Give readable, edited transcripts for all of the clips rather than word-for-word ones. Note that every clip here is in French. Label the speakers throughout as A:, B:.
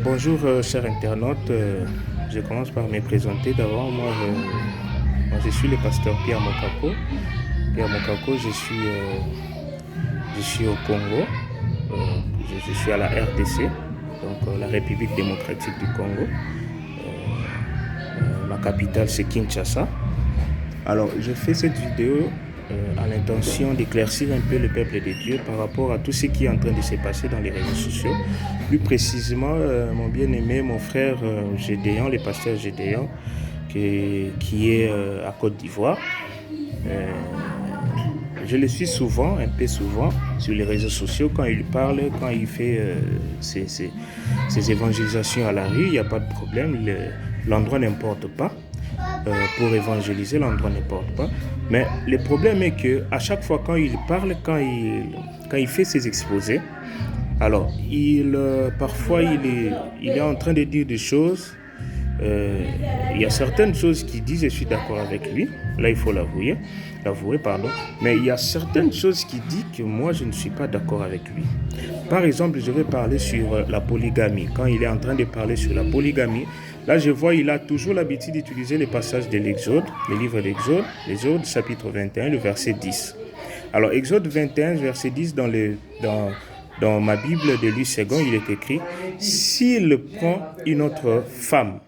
A: Bonjour, chers internautes. Je commence par me présenter. D'abord, moi, je suis le pasteur Pierre Mokako. Pierre Mokako, je suis au Congo. Je suis à la RDC, donc la République démocratique du Congo. Ma capitale, c'est Kinshasa. Alors, je fais cette vidéo à l'intention d'éclaircir un peu le peuple de Dieu par rapport à tout ce qui est en train de se passer dans les réseaux sociaux. Plus précisément, mon bien-aimé, mon frère Gédéon, le pasteur Gédéon, qui est à Côte d'Ivoire. Je le suis souvent, un peu souvent, sur les réseaux sociaux, quand il parle, quand il fait ses évangélisations à la rue, il n'y a pas de problème, l'endroit n'importe pas. Pour évangéliser, l'endroit n'importe pas. Mais le problème est qu'à chaque fois quand il parle, quand il fait ses exposés, alors parfois il est en train de dire des choses. Il y a certaines choses qu'il dit, je suis d'accord avec lui. Là, il faut l'avouer, pardon. Mais il y a certaines choses qu'il dit que moi, je ne suis pas d'accord avec lui. Par exemple, je vais parler sur la polygamie. Quand il est en train de parler sur la polygamie, là, je vois, il a toujours l'habitude d'utiliser les passages de l'Exode, le livre d'Exode, l'Exode chapitre 21, le verset 10. Alors, Exode 21, verset 10, dans ma Bible de Louis II, il est écrit « S'il prend une autre femme,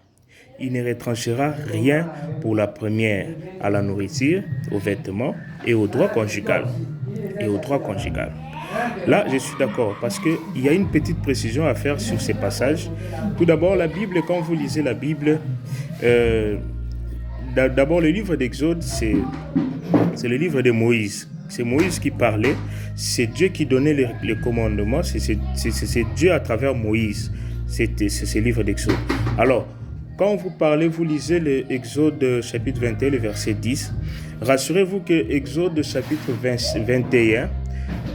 A: il ne retranchera rien pour la première à la nourriture, aux vêtements et au droit conjugal. » Là, je suis d'accord parce qu'il y a une petite précision à faire sur ces passages. Tout d'abord, la Bible, quand vous lisez la Bible, d'abord le livre d'Exode, c'est le livre de Moïse. C'est Moïse qui parlait, c'est Dieu qui donnait les commandements, c'est Dieu à travers Moïse. C'est ce livre d'Exode. Alors, quand vous parlez, vous lisez l'Exode chapitre 21, le verset 10. Rassurez-vous que Exode chapitre 21,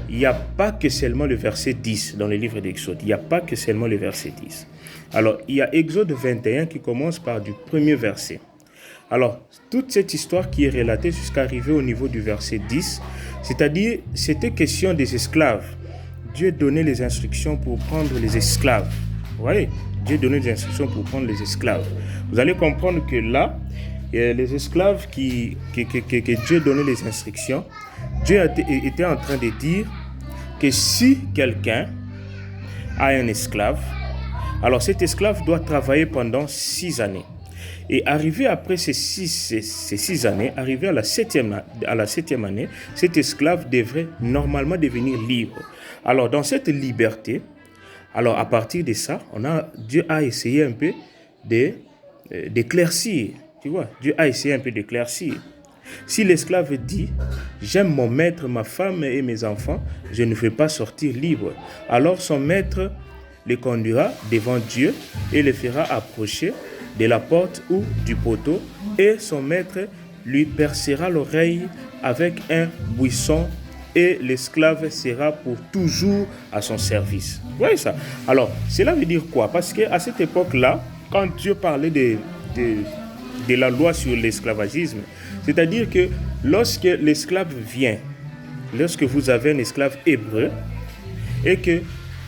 A: il n'y a pas que seulement le verset 10 dans le livre d'Exode. Il n'y a pas que seulement le verset 10. Alors, il y a Exode 21 qui commence par du premier verset. Alors, toute cette histoire qui est relatée jusqu'à arriver au niveau du verset 10, c'est-à-dire, c'était question des esclaves. Dieu donnait les instructions pour prendre les esclaves. Vous voyez, Dieu donnait des instructions pour prendre les esclaves. Vous allez comprendre que là, les esclaves que Dieu donnait les instructions, Dieu était en train de dire que si quelqu'un a un esclave, alors cet esclave doit travailler pendant 6 années. Et arrivé après ces six années, arrivé à la septième année, cet esclave devrait normalement devenir libre. Alors dans cette liberté, alors à partir de ça, Dieu a essayé un peu d'éclaircir. Tu vois, Dieu a essayé un peu d'éclaircir. Si l'esclave dit « J'aime mon maître, ma femme et mes enfants, je ne veux pas sortir libre », alors son maître le conduira devant Dieu et le fera approcher de la porte ou du poteau, et son maître lui percera l'oreille avec un buisson, et l'esclave sera pour toujours à son service. Vous voyez ça? Alors, cela veut dire quoi? Parce qu'à cette époque-là, quand Dieu parlait de la loi sur l'esclavagisme, c'est-à-dire que lorsque l'esclave vient, lorsque vous avez un esclave hébreu, et que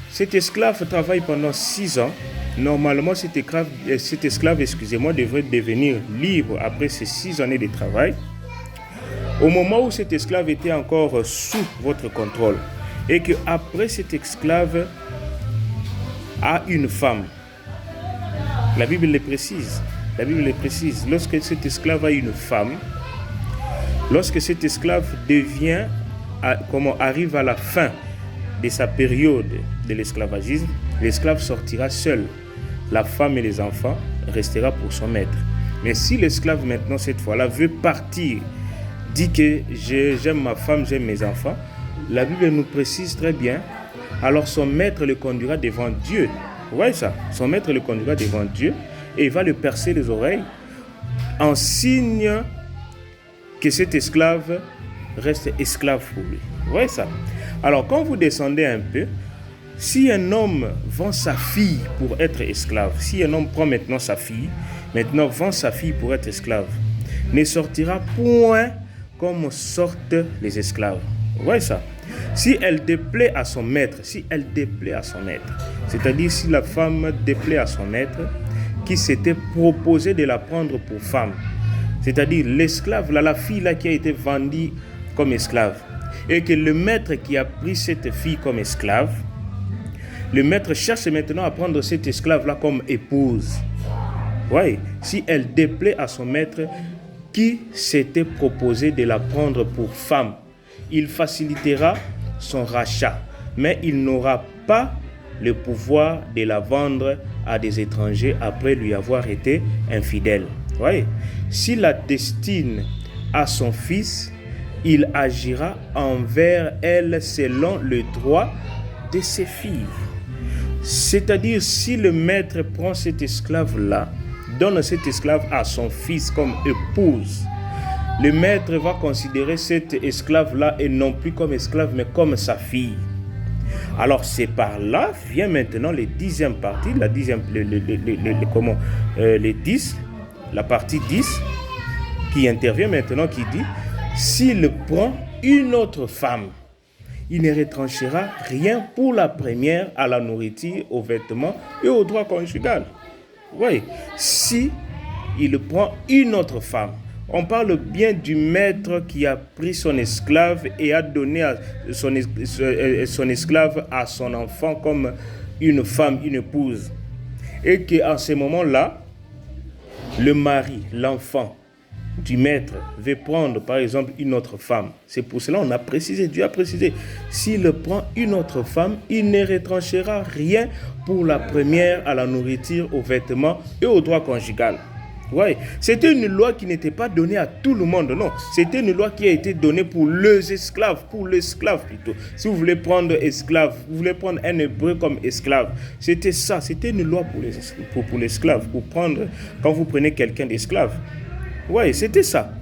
A: cet esclave travaille pendant 6 ans, normalement cet esclave, devrait devenir libre après ces 6 années de travail. Au moment où cet esclave était encore sous votre contrôle, et qu'après cet esclave a une femme, la Bible le précise, lorsque cet esclave a une femme, lorsque cet esclave arrive à la fin de sa période de l'esclavagisme, l'esclave sortira seul. La femme et les enfants resteront pour son maître. Mais si l'esclave maintenant, cette fois-là, veut partir, dit que j'aime ma femme, j'aime mes enfants, la Bible nous précise très bien, alors son maître le conduira devant Dieu. Vous voyez ça? Son maître le conduira devant Dieu et il va le percer les oreilles en signe que cet esclave reste esclave pour lui. Vous voyez ça? Alors, quand vous descendez un peu, si un homme vend sa fille pour être esclave, si un homme prend maintenant sa fille, vend sa fille pour être esclave, ne sortira point comme sortent les esclaves. Vous voyez ça? Si elle déplaît à son maître, c'est-à-dire si la femme déplaît à son maître, qui s'était proposé de la prendre pour femme, c'est-à-dire l'esclave, la fille là qui a été vendue comme esclave, et que le maître qui a pris cette fille comme esclave, le maître cherche maintenant à prendre cette esclave là comme épouse. Oui, si elle déplaît à son maître qui s'était proposé de la prendre pour femme, il facilitera son rachat, mais il n'aura pas le pouvoir de la vendre à des étrangers après lui avoir été infidèle. Oui. Si la destine à son fils, il agira envers elle selon le droit de ses filles. C'est-à-dire, si le maître prend cet esclave-là, donne cet esclave à son fils comme épouse, le maître va considérer cet esclave-là et non plus comme esclave, mais comme sa fille. Alors c'est par là vient maintenant les 10e partie, la partie 10 qui intervient maintenant, qui dit: s'il prend une autre femme, il ne retranchera rien pour la première à la nourriture, aux vêtements et au droit conjugal. Oui, si il prend une autre femme, on parle bien du maître qui a pris son esclave et a donné son esclave à son enfant comme une femme, une épouse. Et qu'en ce moment-là, le mari, l'enfant du maître veut prendre par exemple une autre femme. C'est pour cela qu'on a précisé, Dieu a précisé, s'il prend une autre femme, il ne retranchera rien pour la première à la nourriture, aux vêtements et au droit conjugal. Ouais. C'était une loi qui n'était pas donnée à tout le monde, non. C'était une loi qui a été donnée pour les esclaves, pour l'esclave plutôt. Si vous voulez prendre esclave, vous voulez prendre un hébreu comme esclave, c'était ça, c'était une loi pour l'esclave, pour prendre, quand vous prenez quelqu'un d'esclave. Oui, c'était ça.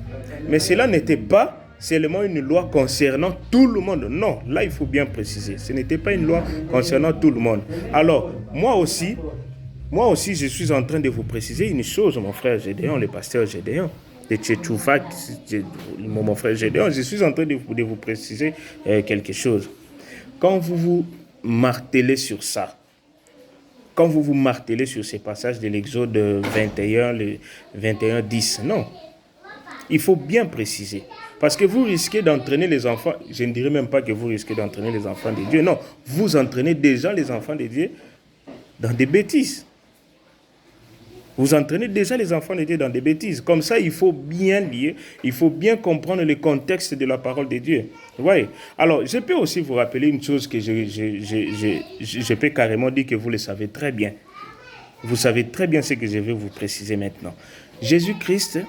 A: Mais cela n'était pas seulement une loi concernant tout le monde. Non, là il faut bien préciser. Ce n'était pas une loi concernant tout le monde. Alors, moi aussi, je suis en train de vous préciser une chose, mon frère Gédéon, le pasteur Gédéon, de Tchétchoufa, mon frère Gédéon, je suis en train de vous préciser quelque chose. Quand vous vous martelez sur ça, quand vous martelez sur ces passages de l'Exode 21, le 21, 10, non. Il faut bien préciser. Parce que vous risquez d'entraîner les enfants, je ne dirais même pas que vous risquez d'entraîner les enfants de Dieu, non. Vous entraînez déjà les enfants de Dieu dans des bêtises. Vous entraînez déjà les enfants de Dieu dans des bêtises. Comme ça, il faut bien lire, il faut bien comprendre le contexte de la parole de Dieu. Vous voyez? Alors, je peux aussi vous rappeler une chose que je peux carrément dire que vous le savez très bien. Vous savez très bien ce que je vais vous préciser maintenant. Jésus-Christ,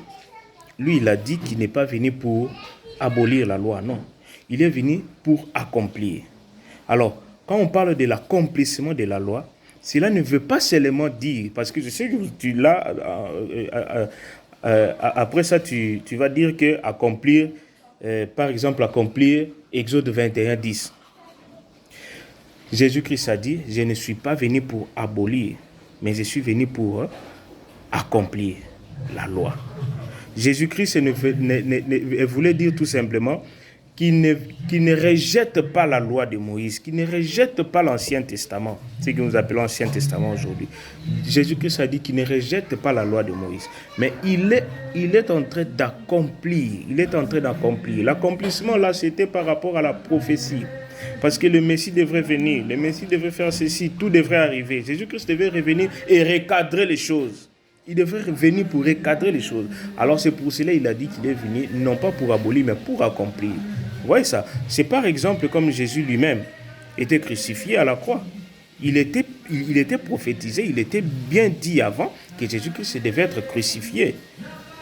A: lui, il a dit qu'il n'est pas venu pour abolir la loi, non. Il est venu pour accomplir. Alors, quand on parle de l'accomplissement de la loi, cela ne veut pas seulement dire, parce que je sais que tu l'as, après ça, tu vas dire que accomplir, par exemple, accomplir Exode 21, 10. Jésus-Christ a dit, je ne suis pas venu pour abolir, mais je suis venu pour accomplir la loi. Jésus-Christ voulait dire tout simplement qui ne rejette pas la loi de Moïse, qui ne rejette pas l'Ancien Testament, ce que nous appelons l'Ancien Testament aujourd'hui. Jésus-Christ a dit qu'il ne rejette pas la loi de Moïse, mais il est en train d'accomplir, L'accomplissement là, c'était par rapport à la prophétie. Parce que le Messie devrait venir, le Messie devrait faire ceci, tout devrait arriver. Jésus-Christ devait revenir et recadrer les choses. Il devrait revenir pour recadrer les choses. Alors c'est pour cela qu'il a dit qu'il est venu, non pas pour abolir, mais pour accomplir. Vous voyez ça? C'est par exemple comme Jésus lui-même était crucifié à la croix. Il était prophétisé, il était bien dit avant que Jésus-Christ devait être crucifié.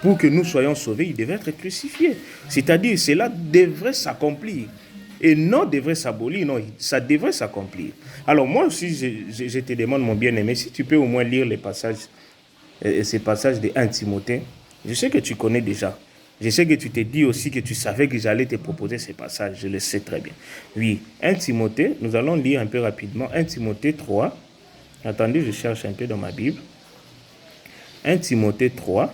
A: Pour que nous soyons sauvés, il devait être crucifié. C'est-à-dire, cela devrait s'accomplir. Et non devrait s'abolir, non, ça devrait s'accomplir. Alors moi aussi, je te demande, mon bien-aimé, si tu peux au moins lire les passages, ces passages de 1 Timothée. Je sais que tu connais déjà. Je sais que tu t'es dit aussi que tu savais que j'allais te proposer ces passages. Je le sais très bien. Oui, 1 Timothée, nous allons lire un peu rapidement. 1 Timothée 3. Attendez, je cherche un peu dans ma Bible. 1 Timothée 3.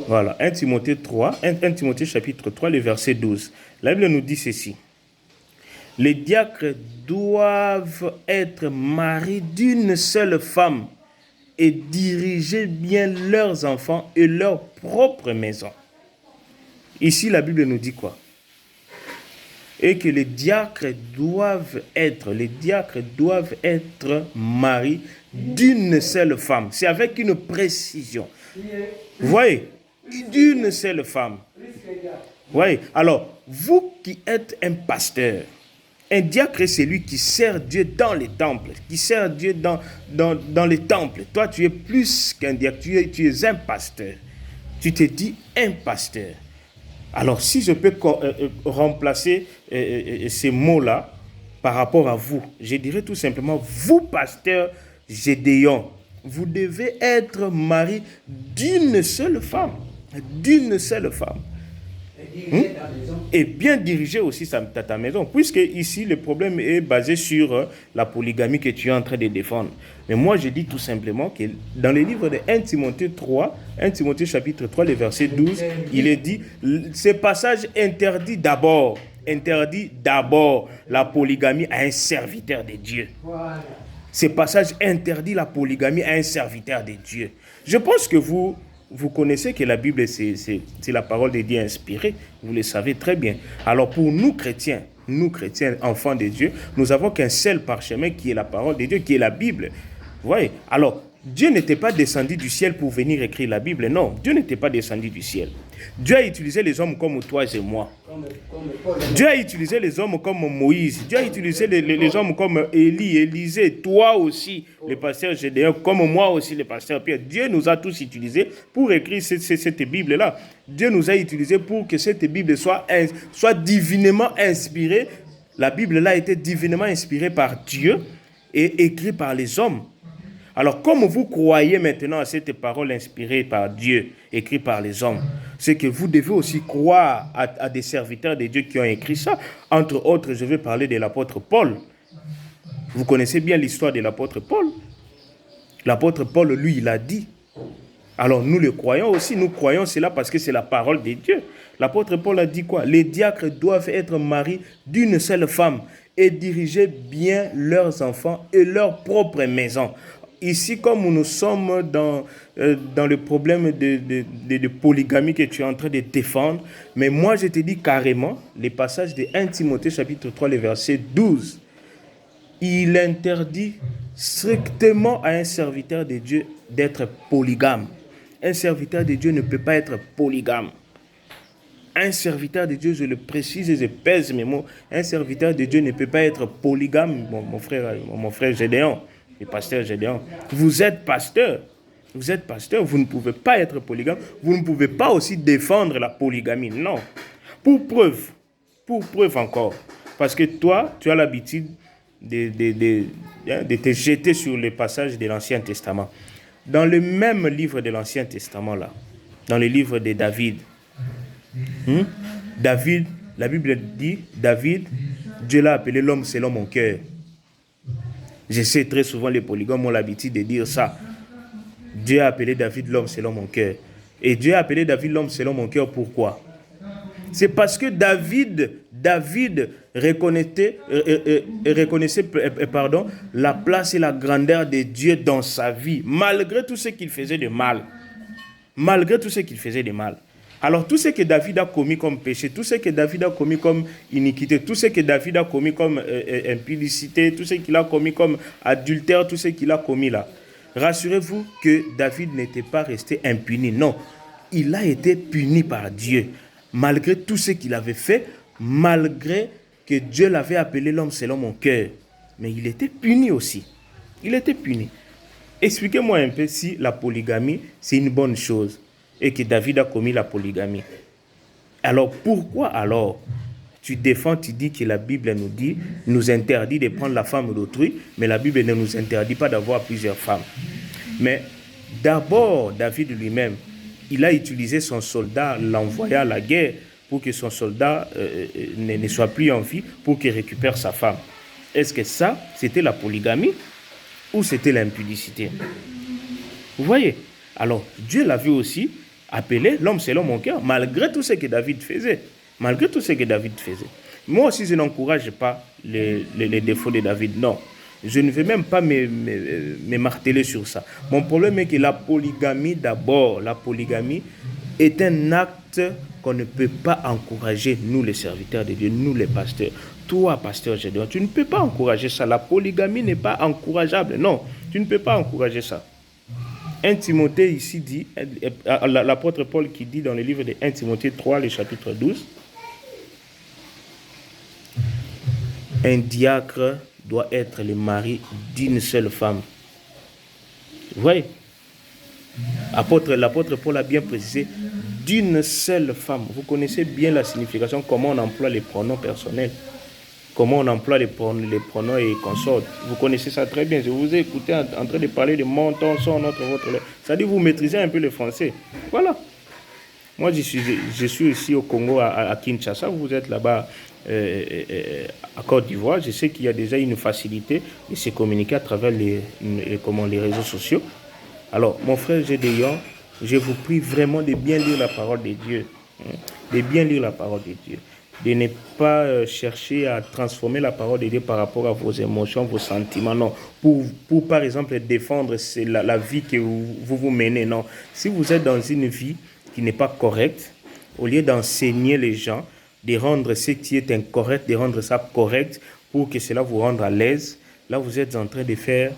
A: Voilà, 1 Timothée 3, 1 Timothée chapitre 3, le verset 12. La Bible nous dit ceci. Les diacres doivent être mariés d'une seule femme et diriger bien leurs enfants et leur propre maison. Ici, la Bible nous dit quoi? Et que les diacres doivent être mariés d'une seule femme. C'est avec une précision. Vous voyez? D'une seule femme. Vous voyez? Alors, vous qui êtes un pasteur, un diacre, c'est celui qui sert Dieu dans les temples, qui sert Dieu dans les temples. Toi, tu es plus qu'un diacre, tu es un pasteur. Tu te dis un pasteur. Alors, si je peux remplacer ces mots-là par rapport à vous, je dirais tout simplement, vous, pasteur Gédéon, vous devez être marié d'une seule femme. D'une seule femme. Et bien diriger aussi ta maison. Puisque ici, le problème est basé sur la polygamie que tu es en train de défendre. Mais moi, je dis tout simplement que dans le livre de 1 Timothée 3, 1 Timothée chapitre 3, le verset 12, il est dit, ce passage interdit d'abord la polygamie à un serviteur de Dieu. Ce passage interdit la polygamie à un serviteur de Dieu. Je pense que vous connaissez que la Bible, c'est la parole de Dieu inspirée. Vous le savez très bien. Alors pour nous chrétiens, enfants de Dieu, nous avons qu'un seul parchemin qui est la parole de Dieu, qui est la Bible. Vous voyez? Alors, Dieu n'était pas descendu du ciel pour venir écrire la Bible. Non, Dieu n'était pas descendu du ciel. Dieu a utilisé les hommes comme toi et moi. Dieu a utilisé les hommes comme Moïse. Dieu a utilisé les hommes comme Élie, Élisée, toi aussi, le pasteur Gédéon, comme moi aussi, le pasteur Pierre. Dieu nous a tous utilisés pour écrire cette Bible-là. Dieu nous a utilisés pour que cette Bible soit divinement inspirée. La Bible-là a été divinement inspirée par Dieu et écrite par les hommes. Alors, comme vous croyez maintenant à cette parole inspirée par Dieu, écrite par les hommes, c'est que vous devez aussi croire à des serviteurs de Dieu qui ont écrit ça. Entre autres, je vais parler de l'apôtre Paul. Vous connaissez bien l'histoire de l'apôtre Paul. L'apôtre Paul, lui, il a dit. Alors, nous le croyons aussi. Nous croyons cela parce que c'est la parole de Dieu. L'apôtre Paul a dit quoi? Les diacres doivent être mariés d'une seule femme et diriger bien leurs enfants et leur propre maison. Ici, comme nous sommes dans le problème de polygamie que tu es en train de défendre, mais moi je te dis carrément, les passages de 1 Timothée chapitre 3, le verset 12, il interdit strictement à un serviteur de Dieu d'être polygame. Un serviteur de Dieu ne peut pas être polygame. Un serviteur de Dieu, je le précise et je pèse mes mots, un serviteur de Dieu ne peut pas être polygame, mon frère Gédéon. Le pasteur Gédéon, vous êtes pasteur, vous ne pouvez pas être polygame, vous ne pouvez pas aussi défendre la polygamie, non. Pour preuve encore, parce que toi, tu as l'habitude de te jeter sur les passages de l'Ancien Testament. Dans le même livre de l'Ancien Testament, là, dans le livre de David, David, la Bible dit, David, Dieu l'a appelé l'homme selon mon cœur. Je sais très souvent les polygames ont l'habitude de dire ça. Dieu a appelé David l'homme selon mon cœur. Et Dieu a appelé David l'homme selon mon cœur, pourquoi? C'est parce que David reconnaissait la place et la grandeur de Dieu dans sa vie, malgré tout ce qu'il faisait de mal. Malgré tout ce qu'il faisait de mal. Alors, tout ce que David a commis comme péché, tout ce que David a commis comme iniquité, tout ce que David a commis comme impudicité, tout ce qu'il a commis comme adultère, tout ce qu'il a commis là, rassurez-vous que David n'était pas resté impuni. Non, il a été puni par Dieu. Malgré tout ce qu'il avait fait, malgré que Dieu l'avait appelé l'homme selon mon cœur. Mais il était puni aussi. Il était puni. Expliquez-moi un peu si la polygamie, c'est une bonne chose. Et que David a commis la polygamie. Alors, pourquoi alors tu défends, tu dis que la Bible nous interdit de prendre la femme d'autrui, mais la Bible ne nous interdit pas d'avoir plusieurs femmes. Mais d'abord, David lui-même, il a utilisé son soldat, l'envoya à la guerre pour que son soldat ne soit plus en vie, pour qu'il récupère sa femme. Est-ce que ça, c'était la polygamie ou c'était l'impudicité? Vous voyez? Alors, Dieu l'a vu aussi appeler l'homme selon mon cœur, malgré tout ce que David faisait. Malgré tout ce que David faisait. Moi aussi, je n'encourage pas les défauts de David. Non. Je ne vais même pas me marteler sur ça. Mon problème est que la polygamie, d'abord, la polygamie est un acte qu'on ne peut pas encourager, nous les serviteurs de Dieu, nous les pasteurs. Toi, pasteur Gédéon, tu ne peux pas encourager ça. La polygamie n'est pas encourageable. Non, tu ne peux pas encourager ça. 1 Timothée ici dit, l'apôtre Paul qui dit dans le livre de 1 Timothée 3, le chapitre 12, un diacre doit être le mari d'une seule femme. Vous voyez, l'apôtre Paul a bien précisé, d'une seule femme. Vous connaissez bien la signification, comment on emploie les pronoms personnels, comment on emploie les pronoms et consorts. Vous connaissez ça très bien. Je vous ai écouté en train de parler de mon, ton, son, notre, votre. Ça dit, vous maîtrisez un peu le français. Voilà. Moi, je suis ici au Congo, à Kinshasa. Vous êtes là-bas à Côte d'Ivoire. Je sais qu'il y a déjà une facilité de se communiquer à travers les réseaux sociaux. Alors, mon frère Gédéon, je vous prie vraiment de bien lire la parole de Dieu. De bien lire la parole de Dieu. De ne pas chercher à transformer la parole de Dieu par rapport à vos émotions, vos sentiments. Non. Pour par exemple, défendre la vie que vous menez. Non. Si vous êtes dans une vie qui n'est pas correcte, au lieu d'enseigner les gens, de rendre ce qui est incorrect, de rendre ça correct pour que cela vous rende à l'aise, là vous êtes en train de faire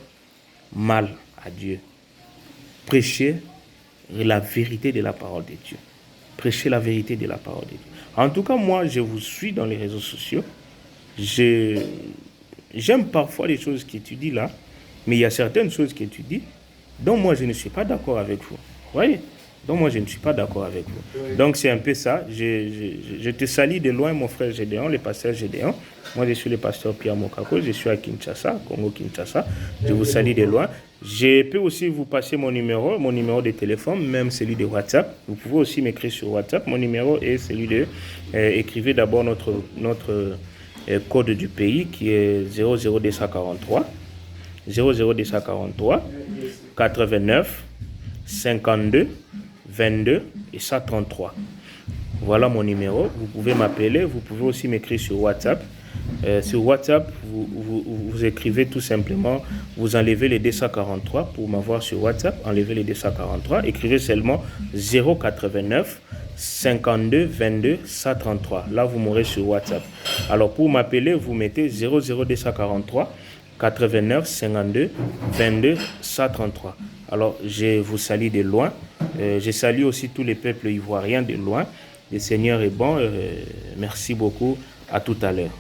A: mal à Dieu. Prêchez la vérité de la parole de Dieu. Prêchez la vérité de la parole de Dieu. En tout cas, moi, je vous suis dans les réseaux sociaux. J'aime parfois les choses que tu dis là, mais il y a certaines choses que tu dis dont moi, je ne suis pas d'accord avec vous. Vous voyez ? Donc moi, je ne suis pas d'accord avec vous. Donc c'est un peu ça. Je te salue de loin, mon frère Gédéon, le pasteur Gédéon. Moi, je suis le pasteur Pierre Mokako. Je suis à Kinshasa, Congo-Kinshasa. Je vous salue de loin. Je peux aussi vous passer mon numéro de téléphone, même celui de WhatsApp. Vous pouvez aussi m'écrire sur WhatsApp. Mon numéro est celui de... écrivez d'abord notre code du pays qui est 00243 89 52 22 et 133. Voilà mon numéro. Vous pouvez m'appeler. Vous pouvez aussi m'écrire sur WhatsApp. Sur WhatsApp, vous écrivez tout simplement, vous enlevez les 243 pour m'avoir sur WhatsApp. Enlevez les 243. Écrivez seulement 089 52 22 133. Là, vous m'aurez sur WhatsApp. Alors, pour m'appeler, vous mettez 00243 89 52 22 133. Alors, je vous salue de loin. Je salue aussi tous les peuples ivoiriens de loin. Le Seigneur est bon. Merci beaucoup. À tout à l'heure.